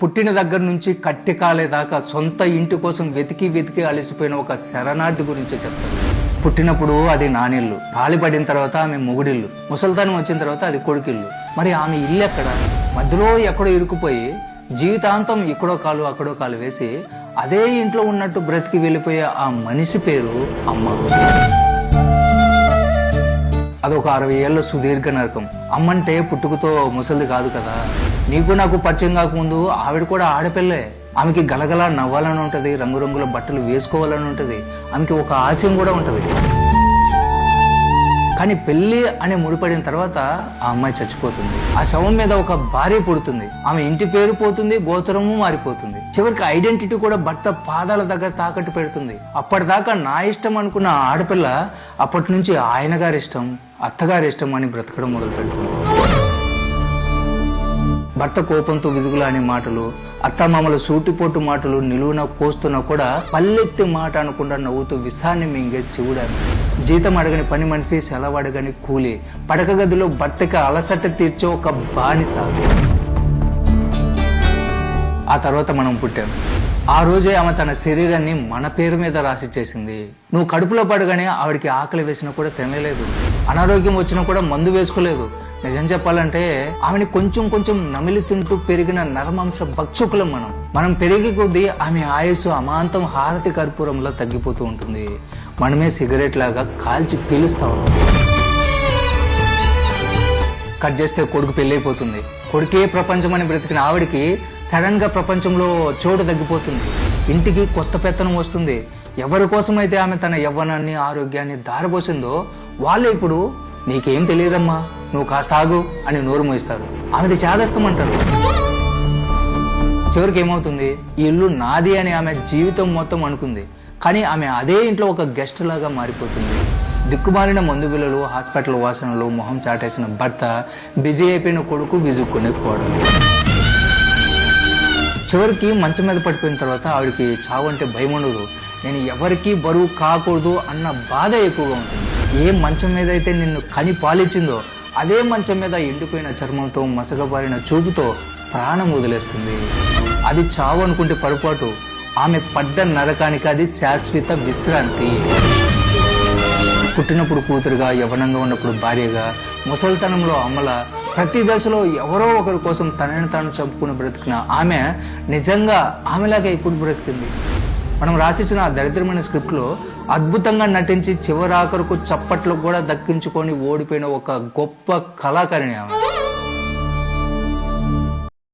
పుట్టిన దగ్గర నుంచి కట్టి కాలేదాకా సొంత ఇంటి కోసం వెతికి అలసిపోయిన ఒక శరణార్థి గురించి చెప్తారు. పుట్టినప్పుడు అది నానిల్లు, తాళిపడిన తర్వాత ఆమె మొగుడిల్లు, ముసల్తానం వచ్చిన తర్వాత అది కొడుకిల్లు. మరి ఆమె ఇల్లు ఎక్కడ? మధ్యలో ఎక్కడో ఇరుకుపోయి జీవితాంతం ఇక్కడో కాలు అక్కడో కాలు వేసి అదే ఇంట్లో ఉన్నట్టు బ్రతికి వెళ్ళిపోయే ఆ మనిషి పేరు అమ్మ. అదొక 60 ఏళ్ల సుదీర్ఘ నరకం. అమ్మంటే పుట్టుకతో ముసలిది కాదు కదా. నీకు నాకు పరిచయం కాకముందు ఆవిడ కూడా ఆడపిల్లే. ఆమెకి గలగల నవ్వాలని ఉంటది, రంగురంగుల బట్టలు వేసుకోవాలని ఉంటది, ఆమెకి ఒక ఆశయం కూడా ఉంటది. కానీ పెళ్లి అని ముడిపడిన తర్వాత ఆ అమ్మాయి చచ్చిపోతుంది. ఆ శవం మీద ఒక భార్య పుడుతుంది. ఆమె ఇంటి పేరు పోతుంది, గోత్రము మారిపోతుంది. చివరికి ఐడెంటిటీ కూడా భర్త పాదాల దగ్గర తాకట్టు పెడుతుంది. అప్పటిదాకా నా ఇష్టం అనుకున్న ఆడపిల్ల అప్పటి నుంచి ఆయన గారి ఇష్టం, అత్తగారి ఇష్టం అని బ్రతకడం మొదలు పెడుతుంది. భర్త కోపంతో విసుగులాని మాటలు, అత్తమామల సూటిపోటు మాటలు నిలువున కోస్తున్నా కూడా పల్లెత్తి మాట అనకుండా నవ్వుతూ విసాన్ని మింగే శివుడాను. జీతం అడగని పని మనిషి, సెలవు అడగని కూలి, పడక గదిలో భర్తకి అలసట తీర్చే ఒక బానిస. ఆ తర్వాత మనం పుట్టాం. ఆ రోజే ఆమె తన శరీరాన్ని మన పేరు మీద రాసి చేసింది. నువ్వు కడుపులో పడగానే ఆవిడికి ఆకలి వేసినా కూడా తినలేదు, అనారోగ్యం వచ్చినా కూడా మందు వేసుకోలేదు. నిజం చెప్పాలంటే ఆమెని కొంచెం నమిలి తింటూ పెరిగిన నరమాంస భక్షకులం మనం పెరిగే కొద్దీ ఆమె ఆయుస్సు అమాంతం హారతి కర్పూరంలో తగ్గిపోతూ ఉంటుంది. మనమే సిగరెట్ లాగా కాల్చి పీలుస్తా ఉన్నాం. కట్ చేస్తే కొడుకు పెళ్ళైపోతుంది. కొడుకే ప్రపంచం అని బ్రతికిన ఆవిడికి సడన్ గా ప్రపంచంలో చోటు తగ్గిపోతుంది. ఇంటికి కొత్త పెత్తనం వస్తుంది. ఎవరి కోసమైతే ఆమె తన యవ్వనాన్ని ఆరోగ్యాన్ని దారపోసిందో వాళ్ళే ఇప్పుడు నీకేం తెలియదమ్మా, నువ్వు కాస్త ఆగు అని నోరు మోయిస్తారు. ఆమెది చేదస్తమంటారు. చివరికి ఏమవుతుంది? ఈ ఇల్లు నాది అని ఆమె జీవితం మొత్తం అనుకుంది. కానీ ఆమె అదే ఇంట్లో ఒక గెస్ట్ లాగా మారిపోతుంది. దిక్కుమాలిన మందు బిళ్ళలు, హాస్పిటల్ వాసనలు, మొహం చాటేసిన భర్త, బిజీ అయిపోయిన కొడుకు విజుక్కునే పోవడం. చివరికి మంచం మీద పడిపోయిన తర్వాత ఆవిడికి చావు అంటే భయం ఉండదు. నేను ఎవరికీ బరువు కాకూడదు అన్న బాధ ఎక్కువగా ఉంటుంది. ఏ మంచం మీద అయితే నిన్ను కని పాలిచ్చిందో అదే మంచం మీద ఎండిపోయిన చర్మంతో, మసగబారిన చూపుతో ప్రాణం వదిలేస్తుంది. అది చావు అనుకుంటే పొరపాటు. ఆమె పడ్డ నరకానికి అది శాశ్వత విశ్రాంతి. పుట్టినప్పుడు కూతురుగా, యవ్వనంగా ఉన్నప్పుడు భార్యగా, ముసలితనంలో అమ్మల, ప్రతి దశలో ఎవరో ఒకరి కోసం తనని తాను చంపుకుని బ్రతికిన ఆమె నిజంగా ఆమెలాగా ఇప్పుడు బ్రతికింది. మనం రాసిచ్చిన ఆ దరిద్రమైన స్క్రిప్ట్లో అద్భుతంగా నటించి చివరాఖరుకు చప్పట్లు కూడా దక్కించుకొని ఓడిపోయిన ఒక గొప్ప కళాకారిణి ఆమె.